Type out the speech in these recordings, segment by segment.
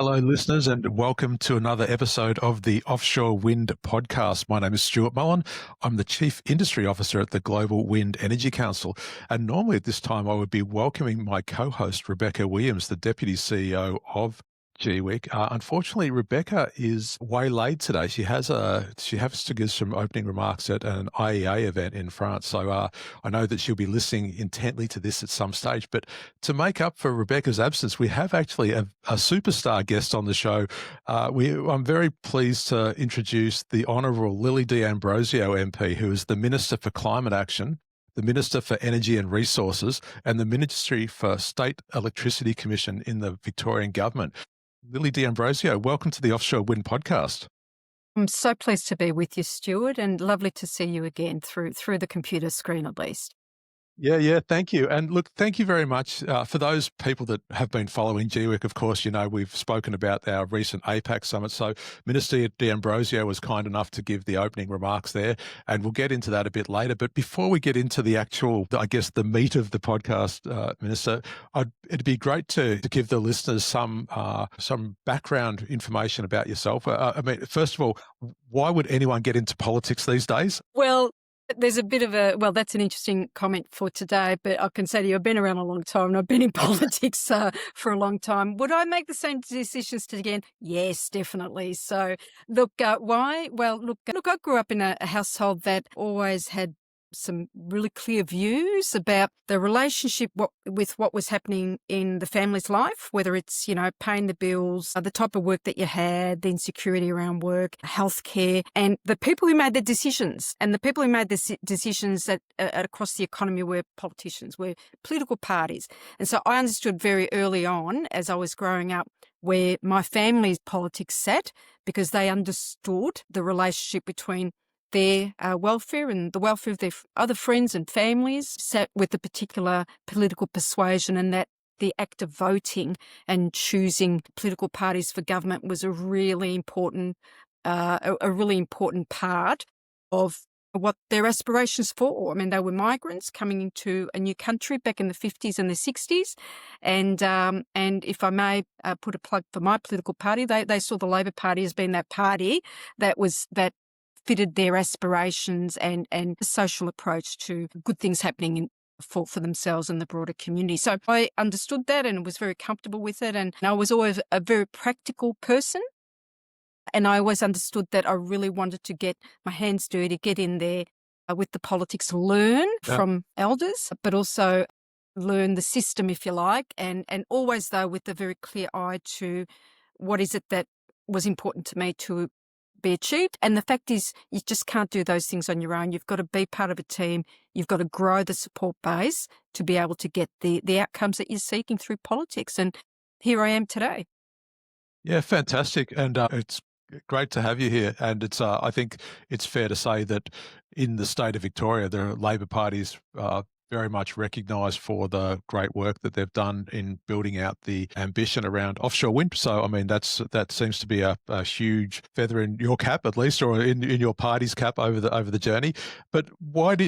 Hello, listeners, and welcome to another episode of the Offshore Wind Podcast. My name is Stewart Mullin. I'm the Chief Industry Officer at the Global Wind Energy Council. And normally at this time, I would be welcoming my co-host, Rebecca Williams, the Deputy CEO of GWEC. Unfortunately, Rebecca is waylaid today. She has to give some opening remarks at an IEA event in France. So I know that she'll be listening intently to this at some stage. But to make up for Rebecca's absence, we have actually a superstar guest on the show. I'm very pleased to introduce the Honourable Lily D'Ambrosio MP, who is the Minister for Climate Action, the Minister for Energy and Resources, and the Ministry for State Electricity Commission in the Victorian Government. Lily D'Ambrosio, welcome to the Offshore Wind Podcast. I'm so pleased to be with you, Stuart, and lovely to see you again through the computer screen at least. Yeah, thank you. And look, thank you very much. For those people that have been following GWEC, of course, you know, we've spoken about our recent APAC summit. So Minister D'Ambrosio was kind enough to give the opening remarks there, and we'll get into that a bit later. But before we get into the actual, I guess, the meat of the podcast, Minister, it'd be great to give the listeners some background information about yourself. I mean, first of all, why would anyone get into politics these days? Well, there's a bit of that's an interesting comment for today, but I can say to you, I've been around a long time and I've been in politics for a long time. Would I make the same decisions again? Yes, definitely. So look, why? Well, look, I grew up in a household that always had some really clear views about the relationship with what was happening in the family's life, whether it's, you know, paying the bills, the type of work that you had, the insecurity around work, healthcare, and the people who made the decisions. And the people who made the decisions that across the economy were politicians, were political parties. And so I understood very early on, as I was growing up, where my family's politics sat, because they understood the relationship between their welfare and the welfare of their other friends and families sat with a particular political persuasion, and that the act of voting and choosing political parties for government was a really important part of what their aspirations for. I mean, they were migrants coming into a new country back in the 50s and the 60s. And if I may put a plug for my political party, they saw the Labor Party as being that party that fitted their aspirations and social approach to good things happening for themselves and the broader community. So I understood that and was very comfortable with it. And I was always a very practical person. And I always understood that I really wanted to get my hands dirty, get in there with the politics, learn from elders, but also learn the system, if you like, and always, though, with a very clear eye to what is it that was important to me to be achieved. And the fact is, you just can't do those things on your own. You've got to be part of a team. You've got to grow the support base to be able to get the outcomes that you're seeking through politics. And here I am today. Yeah, fantastic. And it's great to have you here. And it's I think it's fair to say that in the state of Victoria, the Labor Party's very much recognised for the great work that they've done in building out the ambition around offshore wind. So, I mean, that seems to be a huge feather in your cap, at least, or in your party's cap over the journey. But what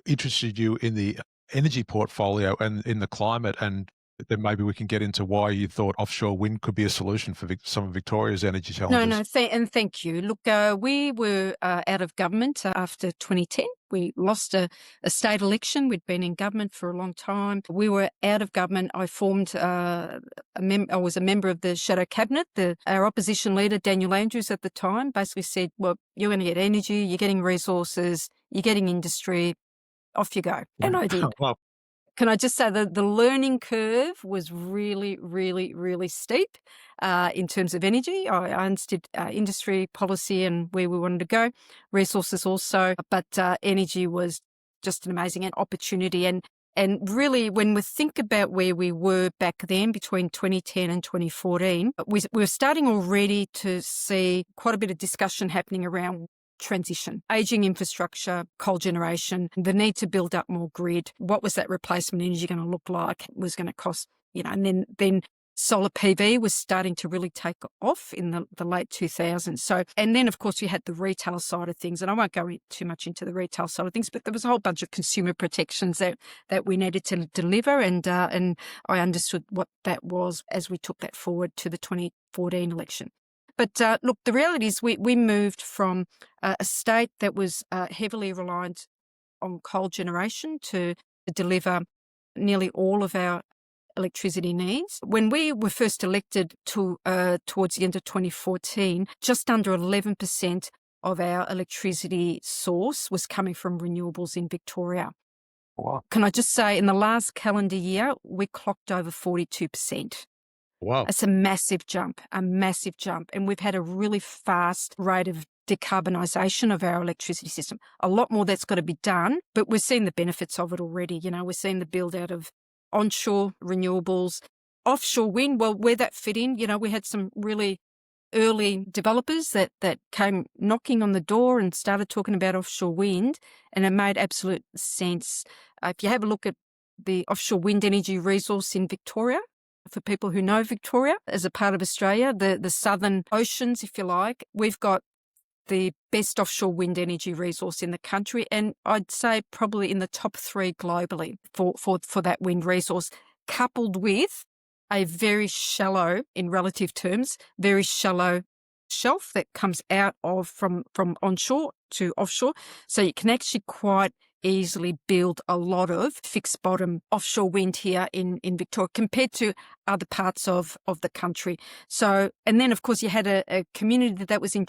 interested you in the energy portfolio and in the climate? And then maybe we can get into why you thought offshore wind could be a solution for some of Victoria's energy challenges. Thank you. Look, we were out of government after 2010. We lost a state election. We'd been in government for a long time. We were out of government. I formed I was a member of the shadow cabinet. Our opposition leader, Daniel Andrews, at the time, basically said, well, you're going to get energy, you're getting resources, you're getting industry, off you go. And I did. Well, Can I just say that the learning curve was really, really, really steep in terms of energy. I understood industry policy and where we wanted to go, resources also, but energy was just an amazing opportunity. And really, when we think about where we were back then between 2010 and 2014, we were starting already to see quite a bit of discussion happening around transition, aging infrastructure, coal generation, the need to build up more grid. What was that replacement energy going to look like? It was going to cost, and then Solar PV was starting to really take off in the late 2000s. So, and then of course you had the retail side of things, and I won't go too much into the retail side of things, but there was a whole bunch of consumer protections that we needed to deliver, and I understood what that was as we took that forward to the 2014 election. But look, the reality is we moved from a state that was heavily reliant on coal generation to deliver nearly all of our electricity needs. When we were first elected towards the end of 2014, just under 11% of our electricity source was coming from renewables in Victoria. Wow. Can I just say, in the last calendar year, we clocked over 42%. Wow. It's a massive jump. And we've had a really fast rate of decarbonisation of our electricity system. A lot more that's got to be done, but we're seeing the benefits of it already. You know, we're seeing the build out of onshore renewables, offshore wind. Well, where that fit in, you know, we had some really early developers that came knocking on the door and started talking about offshore wind, and it made absolute sense. If you have a look at the offshore wind energy resource in Victoria, for people who know Victoria as a part of Australia, the southern oceans, if you like, we've got the best offshore wind energy resource in the country, and I'd say probably in the top 3 globally for that wind resource, coupled with a very shallow, in relative terms, very shallow shelf that comes out of from onshore to offshore. So you can actually quite easily build a lot of fixed bottom offshore wind here in Victoria compared to other parts of the country. So, and then of course you had a community that was in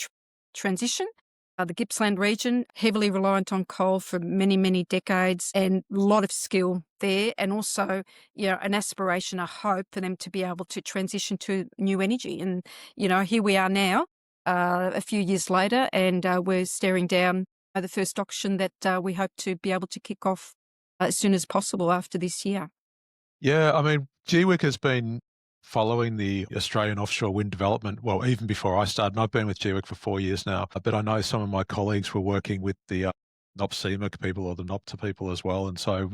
transition. The Gippsland region, heavily reliant on coal for many, many decades, and a lot of skill there, and also, you know, an aspiration, a hope for them to be able to transition to new energy. And, you know, here we are now, a few years later, and we're staring down the first auction that we hope to be able to kick off as soon as possible after this year. Yeah, I mean, GWEC has been following the Australian offshore wind development, well, even before I started. And I've been with GWEC for 4 years now, but I know some of my colleagues were working with the NOPSEMA people or the NOPTA people as well. And so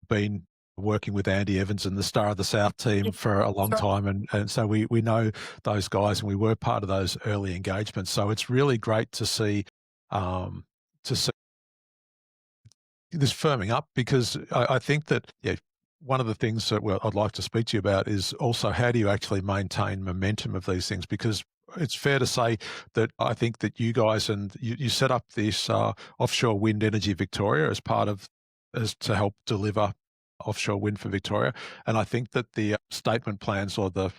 been working with Andy Evans and the Star of the South team for a long time. And so we know those guys, and we were part of those early engagements. So it's really great to see this firming up, because I think that, yeah, one of the things that I'd like to speak to you about is also how do you actually maintain momentum of these things? Because it's fair to say that I think that you guys and you set up this Offshore Wind Energy Victoria as to help deliver offshore wind for Victoria. And I think that the statement plans, or the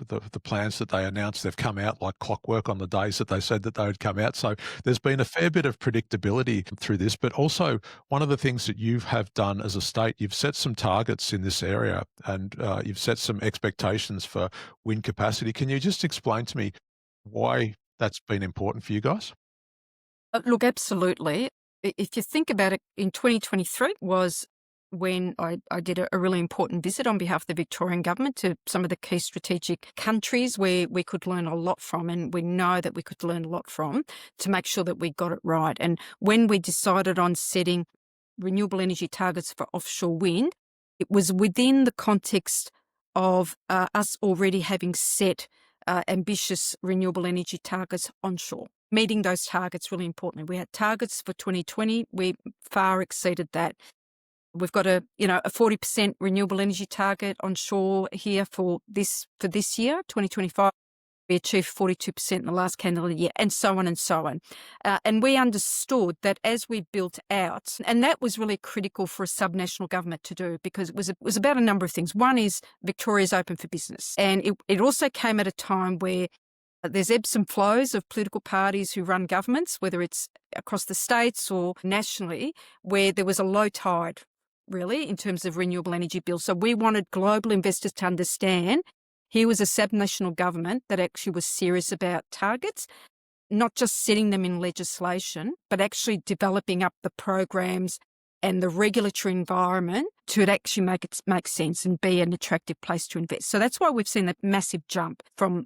plans that they announced, they've come out like clockwork on the days that they said that they would come out. So there's been a fair bit of predictability through this, but also one of the things that you have done as a state, you've set some targets in this area, and you've set some expectations for wind capacity. Can you just explain to me why that's been important for you guys? Look, absolutely. If you think about it, in 2023 was when I did a really important visit on behalf of the Victorian government to some of the key strategic countries where we could learn a lot from, and we know that we could learn a lot from, to make sure that we got it right. And when we decided on setting renewable energy targets for offshore wind, it was within the context of us already having set ambitious renewable energy targets onshore. Meeting those targets really importantly. We had targets for 2020. We far exceeded that. We've got a 40% renewable energy target onshore here for this year, 2025. We achieved 42% in the last calendar year, and so on and so on. And we understood that as we built out, and that was really critical for a subnational government to do, because it was about a number of things. One is Victoria's open for business, and it also came at a time where there's ebbs and flows of political parties who run governments, whether it's across the states or nationally, where there was a low tide, really, in terms of renewable energy bills. So we wanted global investors to understand here was a subnational government that actually was serious about targets, not just setting them in legislation, but actually developing up the programs and the regulatory environment to actually make sense and be an attractive place to invest. So that's why we've seen that massive jump from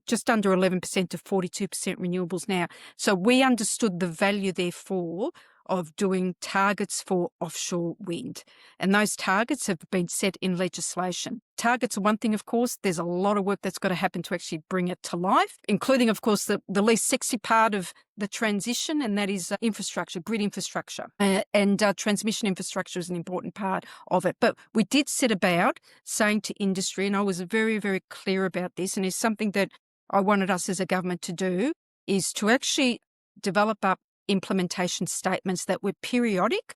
just under 11% to 42% renewables now. So we understood the value, therefore, of doing targets for offshore wind. And those targets have been set in legislation. Targets are one thing, of course. There's a lot of work that's got to happen to actually bring it to life, including, of course, the least sexy part of the transition, and that is infrastructure, grid infrastructure. And transmission infrastructure is an important part of it. But we did set about saying to industry, and I was very, very clear about this, and it's something that I wanted us as a government to do, is to actually develop up implementation statements that were periodic,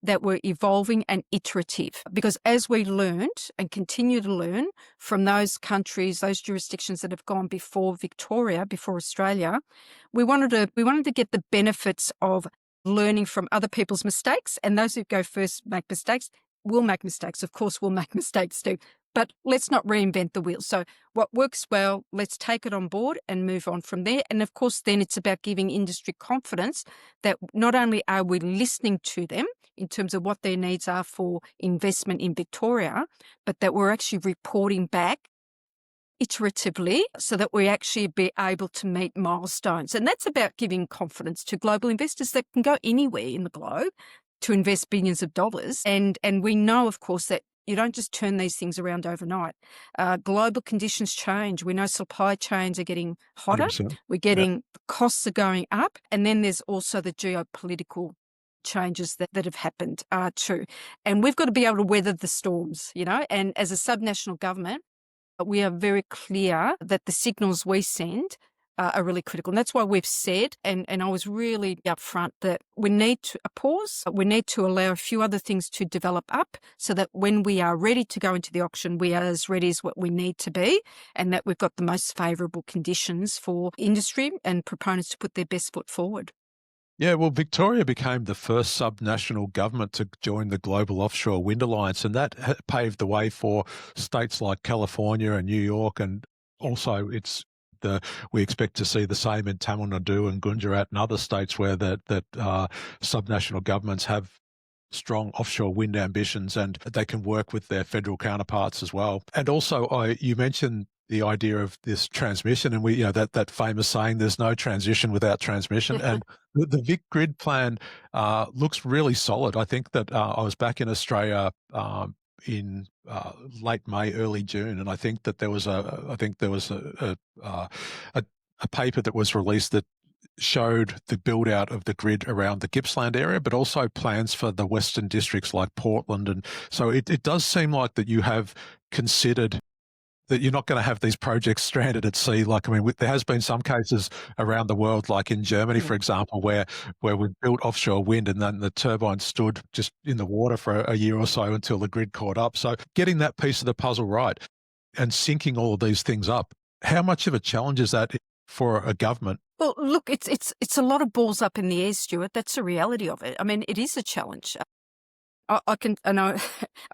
that were evolving and iterative. Because as we learned and continue to learn from those countries, those jurisdictions that have gone before Victoria, before Australia, we wanted to get the benefits of learning from other people's mistakes. And those who go first make mistakes will make mistakes. Of course, we'll make mistakes too. But let's not reinvent the wheel. So what works well, let's take it on board and move on from there. And of course, then it's about giving industry confidence that not only are we listening to them in terms of what their needs are for investment in Victoria, but that we're actually reporting back iteratively so that we actually be able to meet milestones. And that's about giving confidence to global investors that can go anywhere in the globe to invest billions of dollars. And we know, of course, that you don't just turn these things around overnight. Global conditions change. We know supply chains are getting hotter. 100%. We're getting costs are going up. And then there's also the geopolitical changes that have happened too. And we've got to be able to weather the storms, and as a subnational government, we are very clear that the signals we send are really critical. And that's why we've said, and I was really upfront, that we need to pause. We need to allow a few other things to develop up so that when we are ready to go into the auction, we are as ready as what we need to be, and that we've got the most favourable conditions for industry and proponents to put their best foot forward. Yeah, well, Victoria became the first subnational government to join the Global Offshore Wind Alliance, and that paved the way for states like California and New York, and also we expect to see the same in Tamil Nadu and Gujarat and other states where that subnational governments have strong offshore wind ambitions, and they can work with their federal counterparts as well. And also, you mentioned the idea of this transmission, and that famous saying, "There's no transition without transmission." And the Vic Grid plan looks really solid. I think that I was back in Australia in late May, early June, and I think that there was a paper that was released that showed the build out of the grid around the Gippsland area, but also plans for the western districts like Portland. And so it does seem like that you have considered that you're not going to have these projects stranded at sea. There has been some cases around the world, like in Germany, for example, where we built offshore wind and then the turbines stood just in the water for a year or so until the grid caught up. So getting that piece of the puzzle right and syncing all of these things up, how much of a challenge is that for a government? Well, look, it's a lot of balls up in the air, Stuart. That's the reality of it. I mean, it is a challenge. I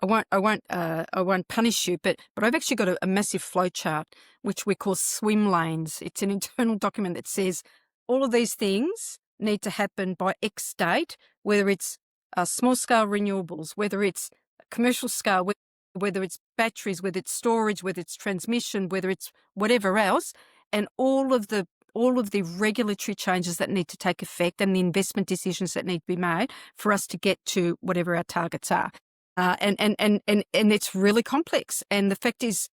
won't punish you, but I've actually got a massive flow chart which we call swim lanes. It's an internal document that says all of these things need to happen by X date, whether it's small scale renewables, whether it's commercial scale, whether it's batteries, whether it's storage, whether it's transmission, whether it's whatever else, and all of the regulatory changes that need to take effect and the investment decisions that need to be made for us to get to whatever our targets are. And it's really complex. And the fact is,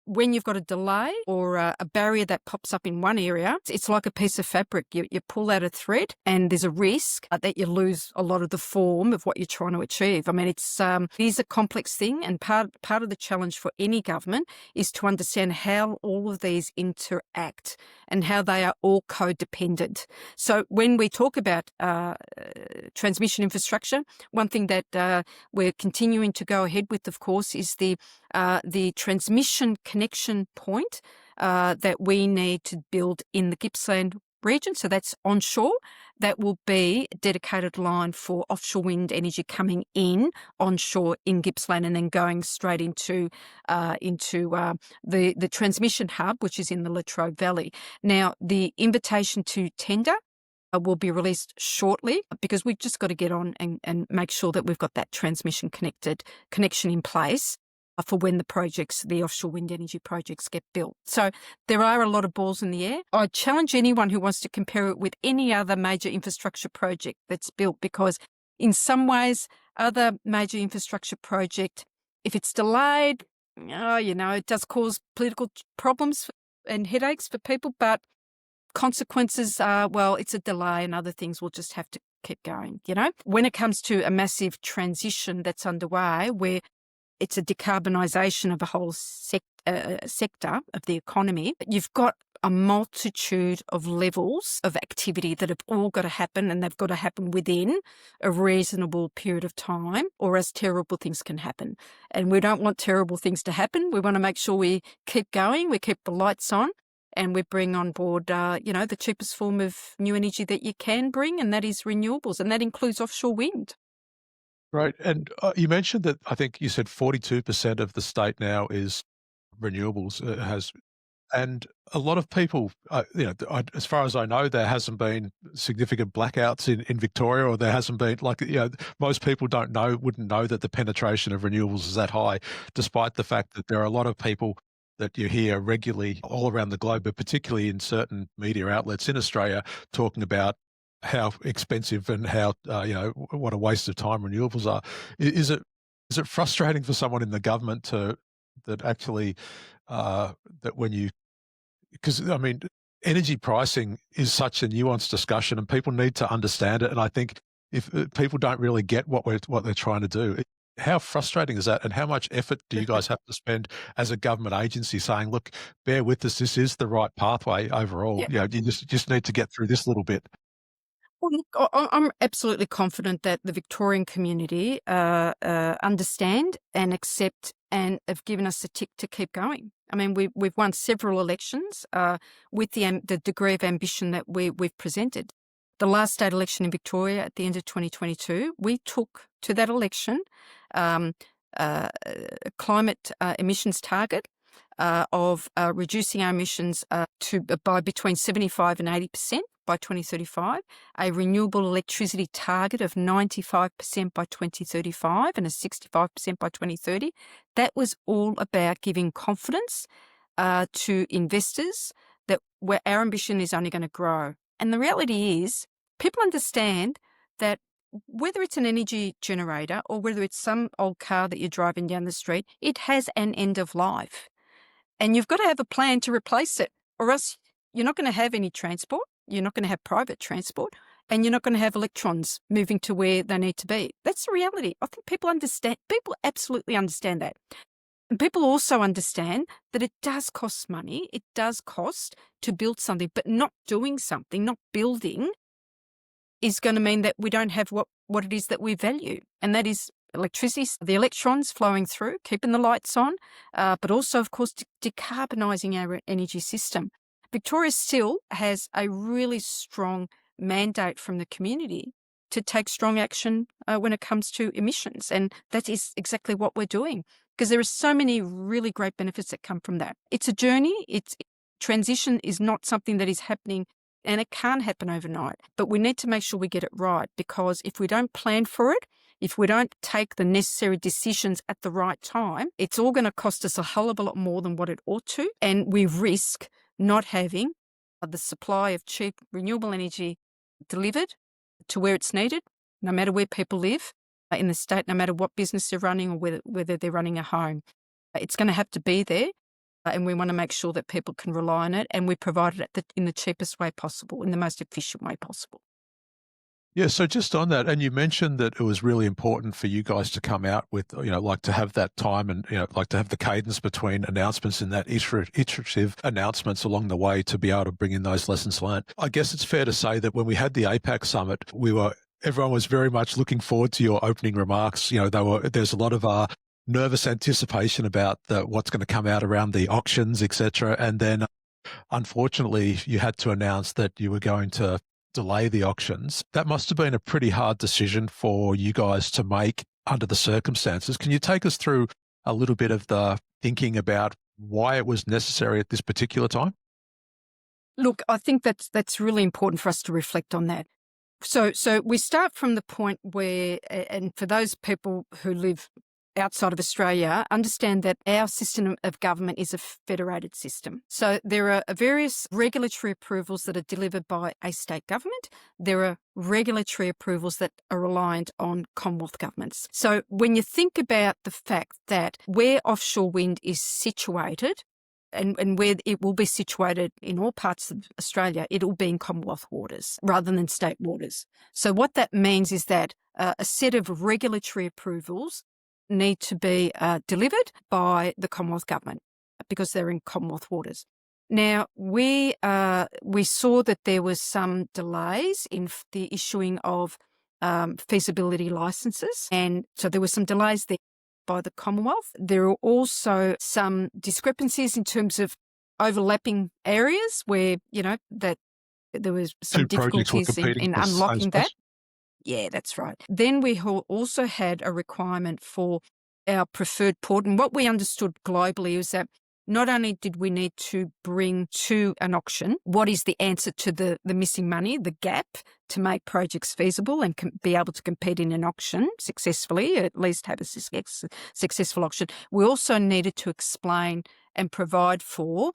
when you've got a delay or a barrier that pops up in one area, it's like a piece of fabric. You pull out a thread and there's a risk that you lose a lot of the form of what you're trying to achieve. I mean, it is a complex thing, and part of the challenge for any government is to understand how all of these interact and how they are all codependent. So when we talk about transmission infrastructure, one thing that we're continuing to go ahead with, of course, is the transmission connection point that we need to build in the Gippsland region. So that's onshore. That will be a dedicated line for offshore wind energy coming in onshore in Gippsland and then going straight into the transmission hub, which is in the Latrobe Valley. Now, the invitation to tender will be released shortly, because we've just got to get on and make sure that we've got that transmission connection in place. for when the offshore wind energy projects get built. So there are a lot of balls in the air. I challenge anyone who wants to compare it with any other major infrastructure project that's built, because in some ways, other major infrastructure project, if it's delayed, it does cause political problems and headaches for people, but consequences are, well, it's a delay and other things will just have to keep going. When it comes to a massive transition that's underway, where it's a decarbonisation of a whole sector of the economy, you've got a multitude of levels of activity that have all got to happen, and they've got to happen within a reasonable period of time, or else terrible things can happen. And we don't want terrible things to happen. We want to make sure we keep going, we keep the lights on, and we bring on board, the cheapest form of new energy that you can bring, and that is renewables, and that includes offshore wind. Right. And you mentioned that I think you said 42% of the state now is renewables and a lot of people, as far as I know, there hasn't been significant blackouts in Victoria, or there hasn't been most people wouldn't know that the penetration of renewables is that high, despite the fact that there are a lot of people that you hear regularly all around the globe, but particularly in certain media outlets in Australia, talking about how expensive and how what a waste of time renewables are. Is it frustrating for someone in the government because I mean, energy pricing is such a nuanced discussion, and people need to understand it. And I think if people don't really get what they're trying to do, how frustrating is that? And how much effort do you guys have to spend as a government agency saying, look, bear with us, this is the right pathway overall. Yeah. You just need to get through this little bit. Well, look, I'm absolutely confident that the Victorian community understand and accept and have given us a tick to keep going. I mean, we've won several elections with the degree of ambition that we've presented. The last state election in Victoria at the end of 2022, we took to that election a climate emissions target of reducing our emissions by between 75 and 80% by 2035, a renewable electricity target of 95% by 2035 and a 65% by 2030. That was all about giving confidence to investors that our ambition is only going to grow. And the reality is, people understand that whether it's an energy generator or whether it's some old car that you're driving down the street, it has an end of life. And you've got to have a plan to replace it, or else you're not going to have any transport, you're not going to have private transport, and you're not going to have electrons moving to where they need to be. That's the reality. I think people absolutely understand that. And people also understand that it does cost money, it does cost to build something, but not doing something, not building, is going to mean that we don't have what it is that we value, and that is electricity, the electrons flowing through, keeping the lights on, but also, of course, decarbonising our energy system. Victoria still has a really strong mandate from the community to take strong action when it comes to emissions, and that is exactly what we're doing, because there are so many really great benefits that come from that. It's a journey. Transition is not something that is happening, and it can't happen overnight, but we need to make sure we get it right, because if we don't plan for it, if we don't take the necessary decisions at the right time, it's all going to cost us a hell of a lot more than what it ought to, and we risk not having the supply of cheap renewable energy delivered to where it's needed, no matter where people live in the state, no matter what business they're running or whether they're running a home. It's going to have to be there, and we want to make sure that people can rely on it, and we provide it in the cheapest way possible, in the most efficient way possible. Yeah, so just on that, and you mentioned that it was really important for you guys to come out with, to have that time and, to have the cadence between announcements and that iterative announcements along the way to be able to bring in those lessons learned. I guess it's fair to say that when we had the APAC summit, everyone was very much looking forward to your opening remarks. There's a lot of nervous anticipation about what's going to come out around the auctions, etc. And then, unfortunately, you had to announce that you were going to delay the auctions. That must have been a pretty hard decision for you guys to make under the circumstances. Can you take us through a little bit of the thinking about why it was necessary at this particular time? Look, I think that's really important for us to reflect on that. So we start from the point where, and for those people who live outside of Australia understand that our system of government is a federated system. So there are various regulatory approvals that are delivered by a state government. There are regulatory approvals that are reliant on Commonwealth governments. So when you think about the fact that where offshore wind is situated, and where it will be situated in all parts of Australia, it will be in Commonwealth waters rather than state waters. So what that means is that a set of regulatory approvals need to be delivered by the Commonwealth government because they're in Commonwealth waters. Now, we saw that there was some delays in the issuing of feasibility licences, and so there were some delays there by the Commonwealth. There are also some discrepancies in terms of overlapping areas where, that there was some difficulties in unlocking that. Yeah, that's right. Then we also had a requirement for our preferred port. And what we understood globally is that not only did we need to bring to an auction what is the answer to the missing money, the gap, to make projects feasible and be able to compete in an auction successfully, at least have a successful auction, we also needed to explain and provide for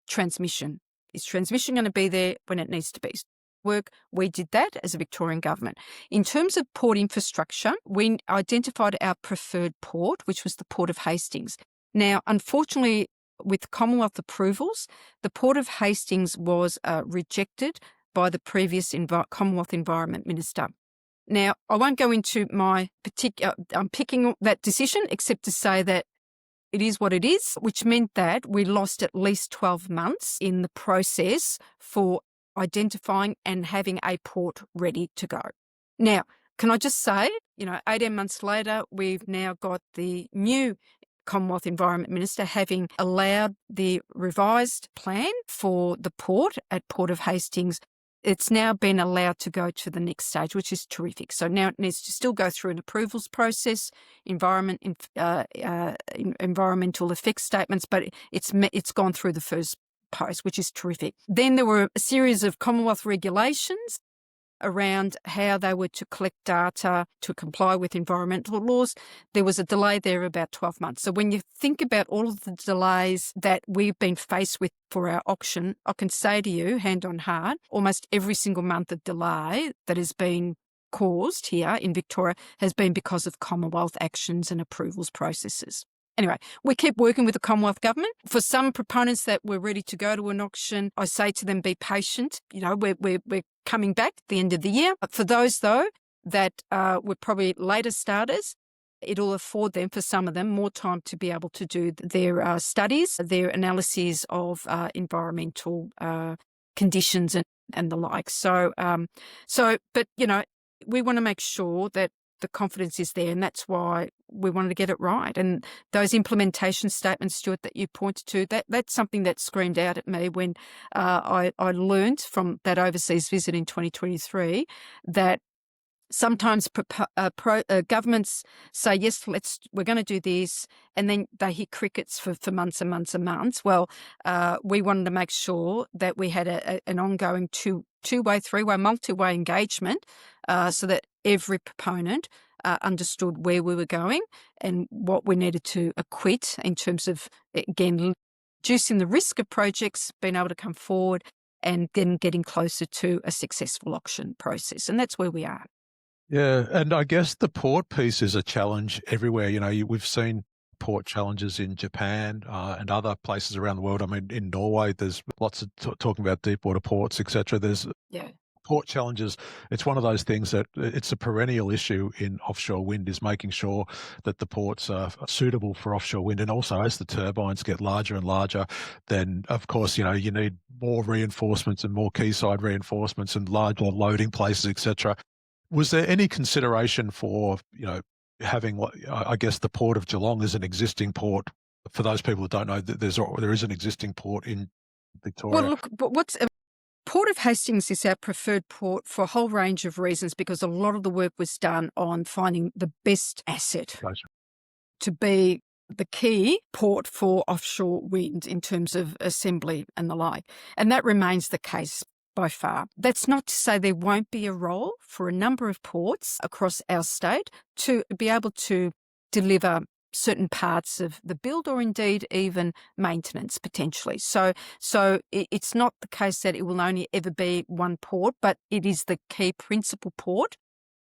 transmission. Is transmission going to be there when it needs to be? We did that as a Victorian government. In terms of port infrastructure, we identified our preferred port, which was the Port of Hastings. Now, unfortunately, with Commonwealth approvals, the Port of Hastings was rejected by the previous Commonwealth Environment Minister. Now, I won't go into my picking that decision, except to say that it is what it is, which meant that we lost at least 12 months in the process for identifying and having a port ready to go. Now, can I just say, 18 months later, we've now got the new Commonwealth Environment Minister having allowed the revised plan for the port at Port of Hastings. It's now been allowed to go to the next stage, which is terrific. So now it needs to still go through an approvals process, environmental effects statements, but it's gone through the first post, which is terrific. Then there were a series of Commonwealth regulations around how they were to collect data to comply with environmental laws. There was a delay there of about 12 months. So when you think about all of the delays that we've been faced with for our auction, I can say to you, hand on heart, almost every single month of delay that has been caused here in Victoria has been because of Commonwealth actions and approvals processes. Anyway, we keep working with the Commonwealth Government. For some proponents that were ready to go to an auction, I say to them, be patient. We're coming back at the end of the year. But for those, though, that were probably later starters, it'll afford them, for some of them, more time to be able to do their studies, their analyses of environmental conditions and the like. But we want to make sure that the confidence is there, and that's why we wanted to get it right. And those implementation statements, Stewart, that you pointed to, that's something that screamed out at me when I learned from that overseas visit in 2023 that sometimes governments say, yes, we're going to do this, and then they hear crickets for months and months and months. Well, we wanted to make sure that we had an ongoing two-way, three-way, multi-way engagement so that every proponent understood where we were going and what we needed to acquit in terms of, again, reducing the risk of projects being able to come forward and then getting closer to a successful auction process. And that's where we are. Yeah, and I guess the port piece is a challenge everywhere. We've seen port challenges in Japan and other places around the world. I mean, in Norway, there's lots of talking about deep water ports, etc. There's port challenges. It's one of those things that it's a perennial issue in offshore wind, is making sure that the ports are suitable for offshore wind. And also, as the turbines get larger and larger, then of course, you need more reinforcements and more quayside reinforcements and larger loading places, etc. Was there any consideration for, having what I guess the Port of Geelong is an existing port? For those people who don't know, that there is an existing port in Victoria. Well, look, but Port of Hastings is our preferred port for a whole range of reasons, because a lot of the work was done on finding the best asset to be the key port for offshore wind in terms of assembly and the like. And that remains the case by far. That's not to say there won't be a role for a number of ports across our state to be able to deliver certain parts of the build or indeed even maintenance potentially. So it's not the case that it will only ever be one port, but it is the key principal port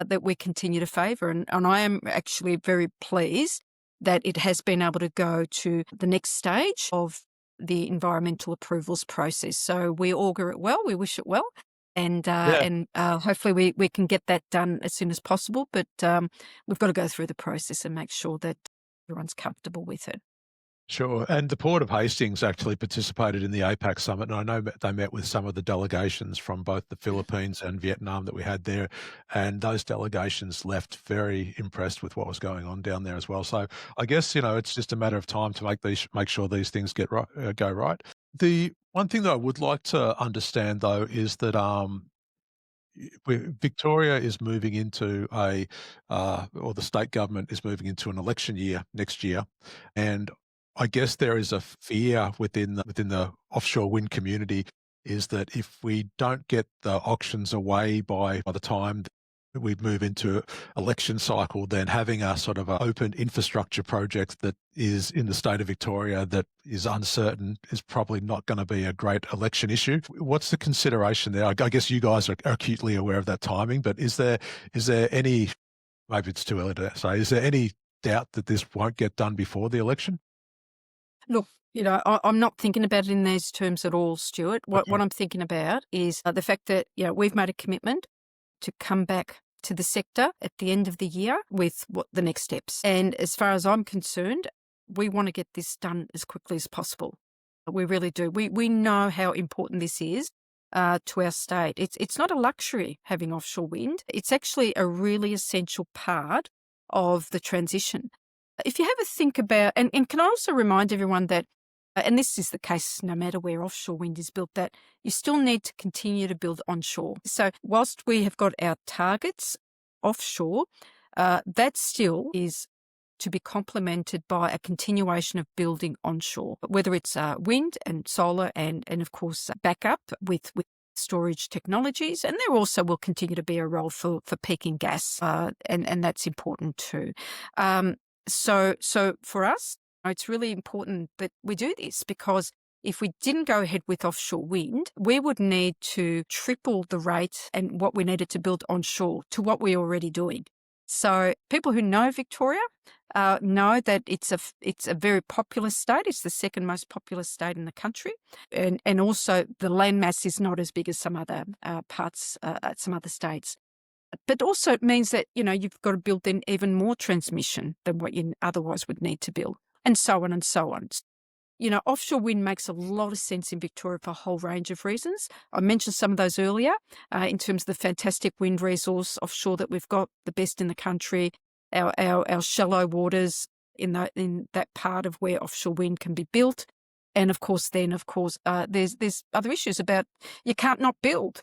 that we continue to favour. And I am actually very pleased that it has been able to go to the next stage of the environmental approvals process. So we augur it well, we wish it well. And hopefully we can get that done as soon as possible. But we've got to go through the process and make sure that everyone's comfortable with it. Sure. And the Port of Hastings actually participated in the APAC summit. And I know they met with some of the delegations from both the Philippines and Vietnam that we had there. And those delegations left very impressed with what was going on down there as well. So I guess, it's just a matter of time to make sure these things get right, go right. The one thing that I would like to understand, though, is that Victoria is moving into or the state government is moving into an election year next year, and I guess there is a fear within the offshore wind community is that if we don't get the auctions away by the time we move into election cycle, then having a sort of an open infrastructure project that is in the state of Victoria that is uncertain is probably not going to be a great election issue. What's the consideration there? I guess you guys are acutely aware of that timing, but is there any, maybe it's too early to say, is there any doubt that this won't get done before the election? Look, I'm not thinking about it in these terms at all, Stuart. What I'm thinking about is the fact that, we've made a commitment to come back to the sector at the end of the year with what the next steps. And as far as I'm concerned, we want to get this done as quickly as possible. We really do. We know how important this is to our state. It's not a luxury having offshore wind. It's actually a really essential part of the transition. If you have a think about, and can I also remind everyone that, and this is the case no matter where offshore wind is built, that you still need to continue to build onshore. So whilst we have got our targets offshore, that still is to be complemented by a continuation of building onshore, whether it's wind and solar and of course backup with storage technologies. And there also will continue to be a role for peaking gas, and that's important too. So for us, it's really important that we do this, because if we didn't go ahead with offshore wind, we would need to triple the rate and what we needed to build onshore to what we're already doing. So people who know Victoria know that it's a very populous state. It's the second most populous state in the country, and also the landmass is not as big as some other parts, some other states. But also it means that you've got to build in even more transmission than what you otherwise would need to build, and so on and so on. Offshore wind makes a lot of sense in Victoria for a whole range of reasons. I mentioned some of those earlier in terms of the fantastic wind resource offshore that we've got, the best in the country, our shallow waters in that part of where offshore wind can be built. And of course, there's other issues about you can't not build.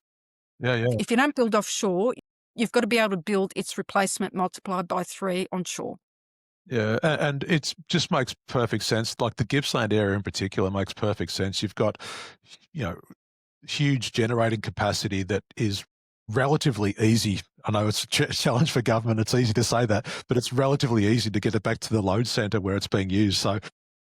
Yeah. If you don't build offshore, you've got to be able to build its replacement multiplied by 3 onshore. Yeah, and it just makes perfect sense. Like the Gippsland area in particular makes perfect sense. You've got, huge generating capacity that is relatively easy. I know it's a challenge for government. It's easy to say that, but it's relatively easy to get it back to the load centre where it's being used. So,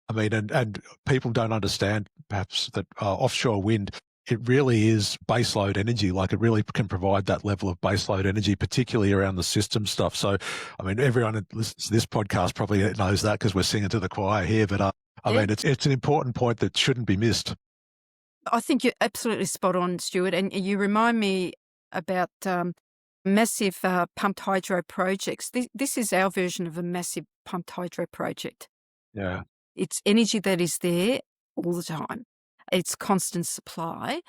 I mean, and people don't understand perhaps that offshore wind, it really is baseload energy. Like it really can provide that level of baseload energy, particularly around the system stuff. So, I mean, everyone that listens to this podcast probably knows that because we're singing to the choir here. But I mean, it's an important point that shouldn't be missed. I think you're absolutely spot on, Stuart. And you remind me about massive pumped hydro projects. This is our version of a massive pumped hydro project. Yeah. It's energy that is there all the time. It's constant supply,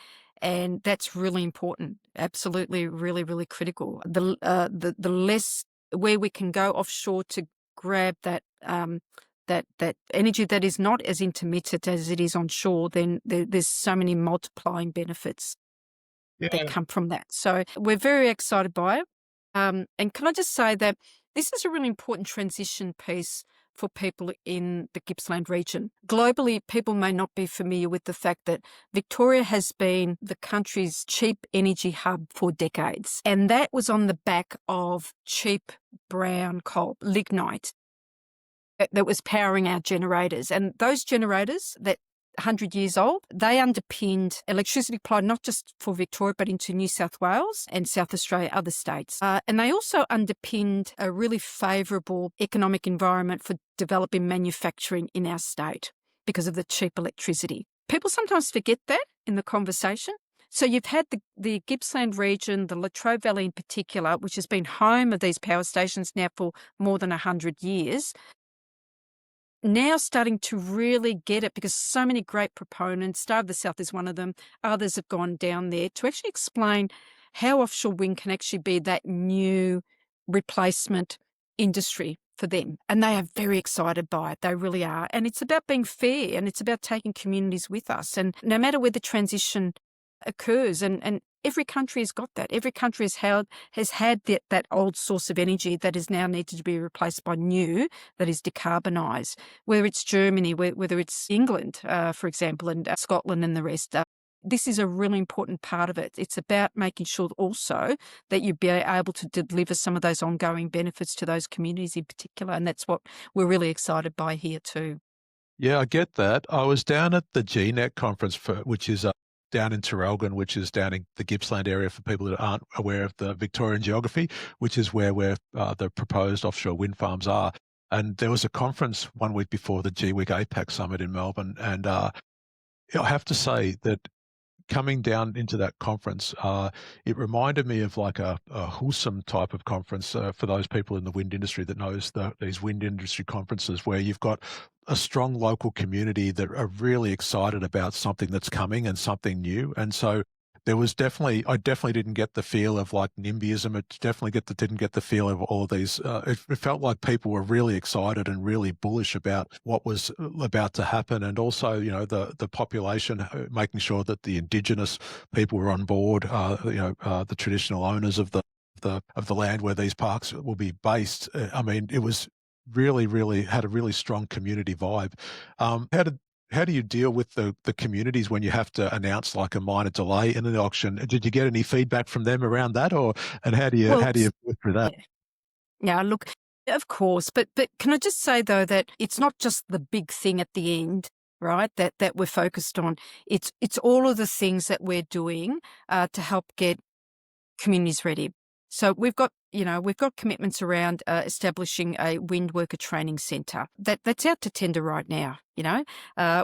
and that's really important. Absolutely, really, really critical. The less where we can go offshore to grab that that energy that is not as intermittent as it is onshore, then there's so many multiplying benefits that come from that. So we're very excited by it. And can I just say that this is a really important transition piece for people in the Gippsland region. Globally, people may not be familiar with the fact that Victoria has been the country's cheap energy hub for decades. And that was on the back of cheap brown coal, lignite. that was powering our generators. And those generators that 100 years old, they underpinned electricity supply not just for Victoria but into New South Wales and South Australia, other states. And they also underpinned a really favourable economic environment for developing manufacturing in our state because of the cheap electricity. People sometimes forget that in the conversation. So you've had the Gippsland region, the Latrobe Valley in particular, which has been home of these power stations now for more than 100 years, now starting to really get it because so many great proponents, Star of the South is one of them, others have gone down there to actually explain how offshore wind can actually be that new replacement industry for them. And they are very excited by it. They really are. And it's about being fair and it's about taking communities with us. And no matter where the transition occurs, and every country has got that. Every country has had that old source of energy that is now needed to be replaced by new that is decarbonised, whether it's Germany, whether it's England, for example, and Scotland and the rest. This is a really important part of it. It's about making sure also that you be able to deliver some of those ongoing benefits to those communities in particular, and that's what we're really excited by here too. Yeah, I get that. I was down at the GNEC conference, which is down in Traralgon, which is down in the Gippsland area for people that aren't aware of the Victorian geography, which is where the proposed offshore wind farms are. And there was a conference 1 week before the GWEC APAC summit in Melbourne. And I have to say that coming down into that conference, it reminded me of like a wholesome type of conference for those people in the wind industry that knows these wind industry conferences where you've got a strong local community that are really excited about something that's coming and something new. And so there was I definitely didn't get the feel of like NIMBYism. It definitely didn't get the feel of all of these. It felt like people were really excited and really bullish about what was about to happen. And also, the population, making sure that the Indigenous people were on board, the traditional owners of the land where these parks will be based. I mean, it was really, really had a really strong community vibe. How do you deal with the communities when you have to announce like a minor delay in an auction? Did you get any feedback from them around that, and how do you work through that? Yeah, look, of course, but can I just say though that it's not just the big thing at the end, right? That we're focused on. It's all of the things that we're doing to help get communities ready. So we've got commitments around establishing a wind worker training centre that's out to tender right now.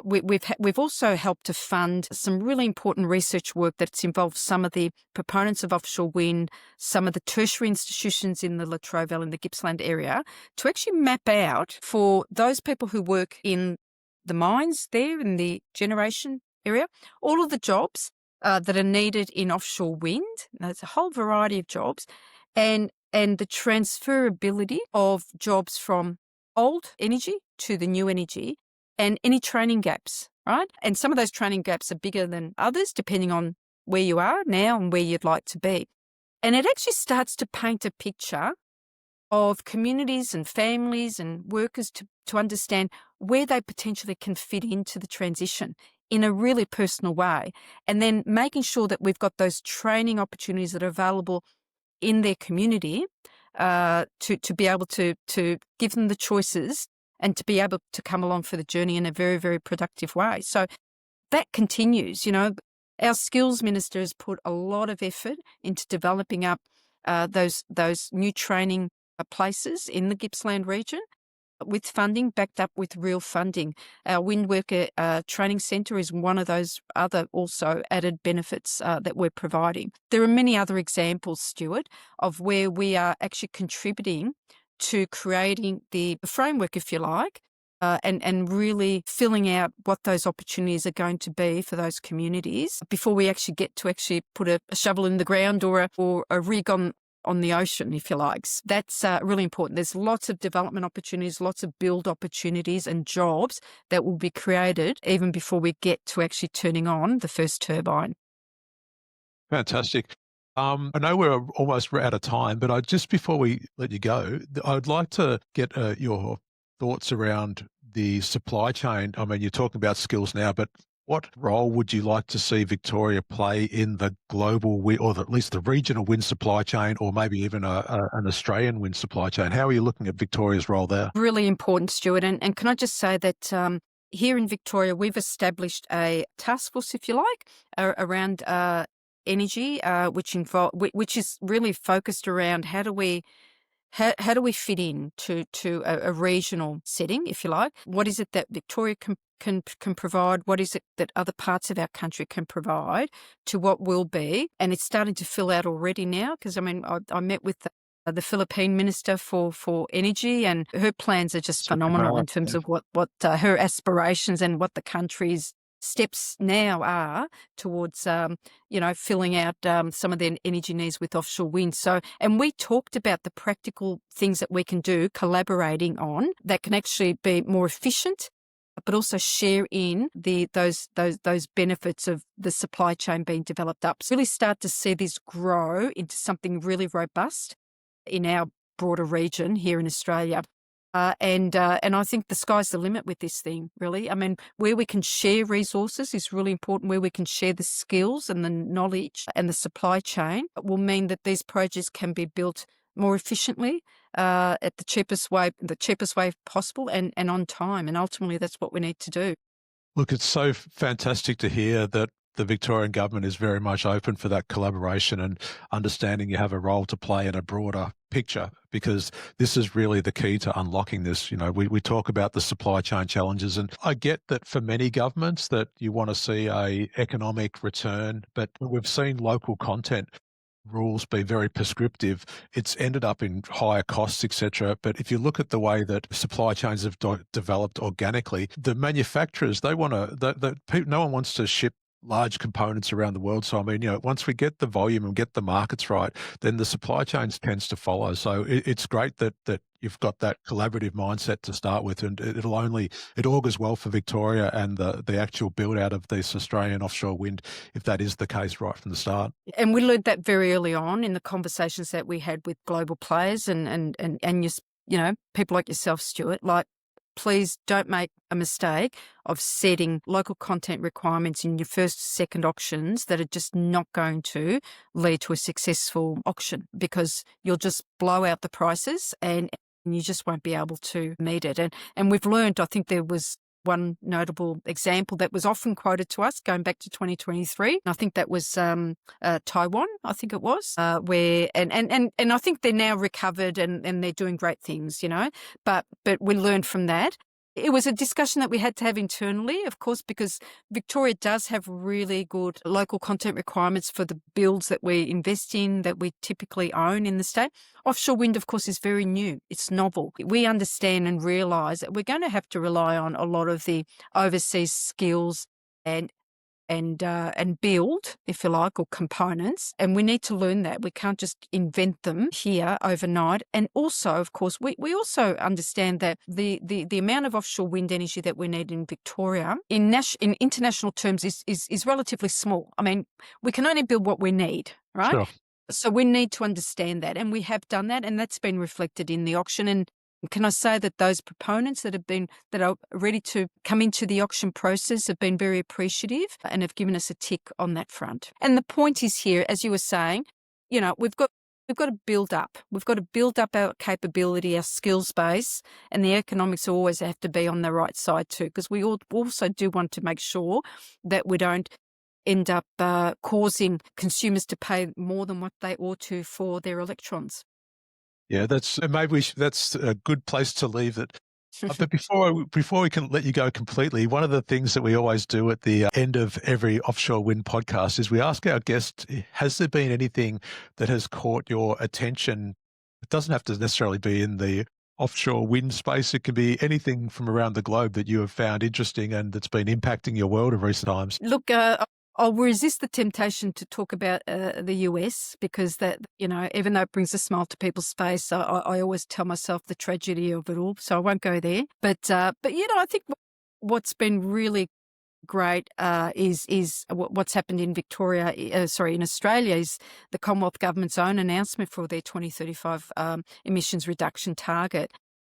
We've also helped to fund some really important research work that's involved some of the proponents of offshore wind, some of the tertiary institutions in the Latrobe Valley and the Gippsland area to actually map out for those people who work in the mines there in the generation area, all of the jobs that are needed in offshore wind. There's a whole variety of jobs, and the transferability of jobs from old energy to the new energy, and any training gaps, right? And some of those training gaps are bigger than others, depending on where you are now and where you'd like to be. And it actually starts to paint a picture of communities and families and workers to understand where they potentially can fit into the transition in a really personal way, and then making sure that we've got those training opportunities that are available in their community to be able to give them the choices and to be able to come along for the journey in a very, very productive way. So that continues. Our skills minister has put a lot of effort into developing up those new training places in the Gippsland region, with funding, backed up with real funding. Our Wind Worker Training Centre is one of those other also added benefits that we're providing. There are many other examples, Stewart, of where we are actually contributing to creating the framework, if you like, and really filling out what those opportunities are going to be for those communities before we actually get to actually put a shovel in the ground or a rig on the ocean, if you like. That's really important. There's lots of development opportunities, lots of build opportunities and jobs that will be created even before we get to actually turning on the first turbine. Fantastic. I know we're almost out of time, but just before we let you go, I'd like to get your thoughts around the supply chain. I mean, you're talking about skills now, but What role would you like to see Victoria play in the global or at least the regional wind supply chain, or maybe even an Australian wind supply chain? How are you looking at Victoria's role there? Really important, Stuart. And can I just say that here in Victoria, we've established a task force, if you like, around energy, which is really focused around how do we fit in to a regional setting, if you like? What is it that Victoria can provide? What is it that other parts of our country can provide to what will be? And it's starting to fill out already now, because I met with the Philippine Minister for Energy, and her plans are just phenomenal in terms of what her aspirations and what the country's steps now are towards, filling out some of their energy needs with offshore wind. So, and we talked about the practical things that we can do, collaborating on, that can actually be more efficient, but also share in those benefits of the supply chain being developed up. So really start to see this grow into something really robust in our broader region here in Australia. And I think the sky's the limit with this thing, really. I mean, where we can share resources is really important, where we can share the skills and the knowledge and the supply chain will mean that these projects can be built more efficiently, at the cheapest way possible, and on time. And ultimately, that's what we need to do. Look, it's so fantastic to hear that the Victorian government is very much open for that collaboration and understanding you have a role to play in a broader picture, because this is really the key to unlocking this. We talk about the supply chain challenges, and I get that for many governments that you want to see a economic return, but we've seen local content rules be very prescriptive. It's ended up in higher costs, etc. But if you look at the way that supply chains have developed organically, the manufacturers, they want to, no one wants to ship large components around the world. So, I mean, once we get the volume and get the markets right, then the supply chains tends to follow. So it's great that you've got that collaborative mindset to start with, and it augurs well for Victoria and the actual build out of this Australian offshore wind, if that is the case right from the start. And we learned that very early on in the conversations that we had with global players and people like yourself, Stewart, like, please don't make a mistake of setting local content requirements in your first, second auctions that are just not going to lead to a successful auction, because you'll just blow out the prices and you just won't be able to meet it. And we've learned, I think there was one notable example that was often quoted to us going back to 2023. I think that was Taiwan, I think it was, where and I think they're now recovered and they're doing great things, but we learned from that. It was a discussion that we had to have internally, of course, because Victoria does have really good local content requirements for the builds that we invest in, that we typically own in the state. Offshore wind, of course, is very new. It's novel. We understand and realise that we're going to have to rely on a lot of the overseas skills and build, if you like, or components. And we need to learn that. We can't just invent them here overnight. And also, of course, we also understand that the amount of offshore wind energy that we need in Victoria in international terms is relatively small. I mean, we can only build what we need, right? Sure. So we need to understand that, and we have done that, and that's been reflected in the auction. And can I say that those proponents that are ready to come into the auction process have been very appreciative and have given us a tick on that front. And the point is here, as you were saying, we've got to build up. We've got to build up our capability, our skills base, and the economics always have to be on the right side too, because we also do want to make sure that we don't end up causing consumers to pay more than what they ought to for their electrons. Yeah, that's a good place to leave it. But before we can let you go completely, one of the things that we always do at the end of every Offshore Wind podcast is we ask our guests, has there been anything that has caught your attention? It doesn't have to necessarily be in the offshore wind space. It can be anything from around the globe that you have found interesting and that's been impacting your world of recent times. Look, I'll resist the temptation to talk about the US, because that, even though it brings a smile to people's face, I always tell myself the tragedy of it all, so I won't go there. But I think what's been really great is what's happened in in Australia, is the Commonwealth Government's own announcement for their 2035 emissions reduction target.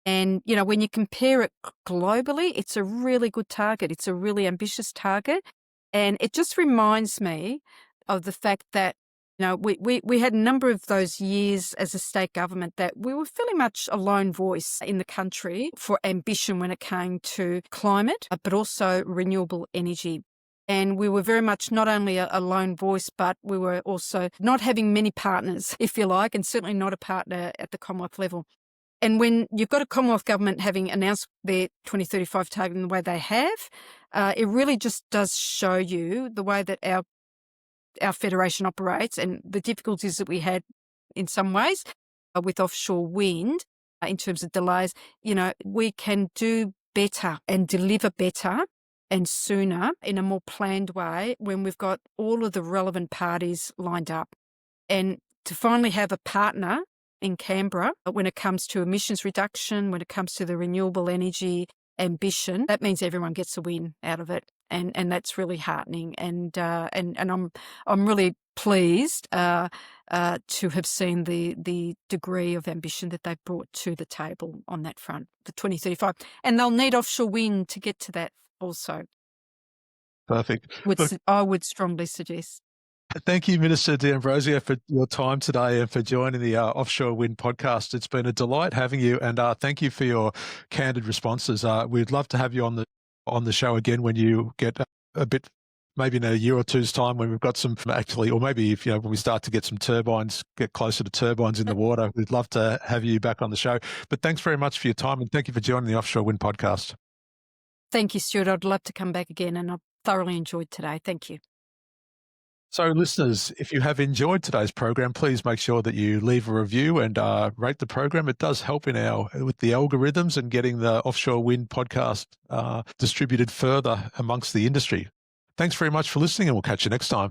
And, when you compare it globally, it's a really good target. It's a really ambitious target. And it just reminds me of the fact that, we had a number of those years as a state government that we were fairly much a lone voice in the country for ambition when it came to climate, but also renewable energy. And we were very much not only a lone voice, but we were also not having many partners, if you like, and certainly not a partner at the Commonwealth level. And when you've got a Commonwealth government having announced their 2035 target in the way they have, it really just does show you the way that our federation operates and the difficulties that we had in some ways with offshore wind in terms of delays. We can do better and deliver better and sooner in a more planned way when we've got all of the relevant parties lined up. And to finally have a partner in Canberra when it comes to emissions reduction, when it comes to the renewable energy ambition, that means everyone gets a win out of it. And that's really heartening. And I'm really pleased to have seen the degree of ambition that they've brought to the table on that front, the 2035. And they'll need offshore wind to get to that also. Perfect. I would strongly suggest. Thank you, Minister D'Ambrosio, for your time today and for joining the Offshore Wind Podcast. It's been a delight having you, and thank you for your candid responses. We'd love to have you on the show again when you get a bit, maybe in a year or two's time, when we've got some actually, or maybe if when we start to get some turbines, get closer to turbines in the water. We'd love to have you back on the show. But thanks very much for your time, and thank you for joining the Offshore Wind Podcast. Thank you, Stuart. I'd love to come back again, and I've thoroughly enjoyed today. Thank you. So listeners, if you have enjoyed today's program, please make sure that you leave a review and rate the program. It does help with the algorithms and getting the Offshore Wind Podcast distributed further amongst the industry. Thanks very much for listening, and we'll catch you next time.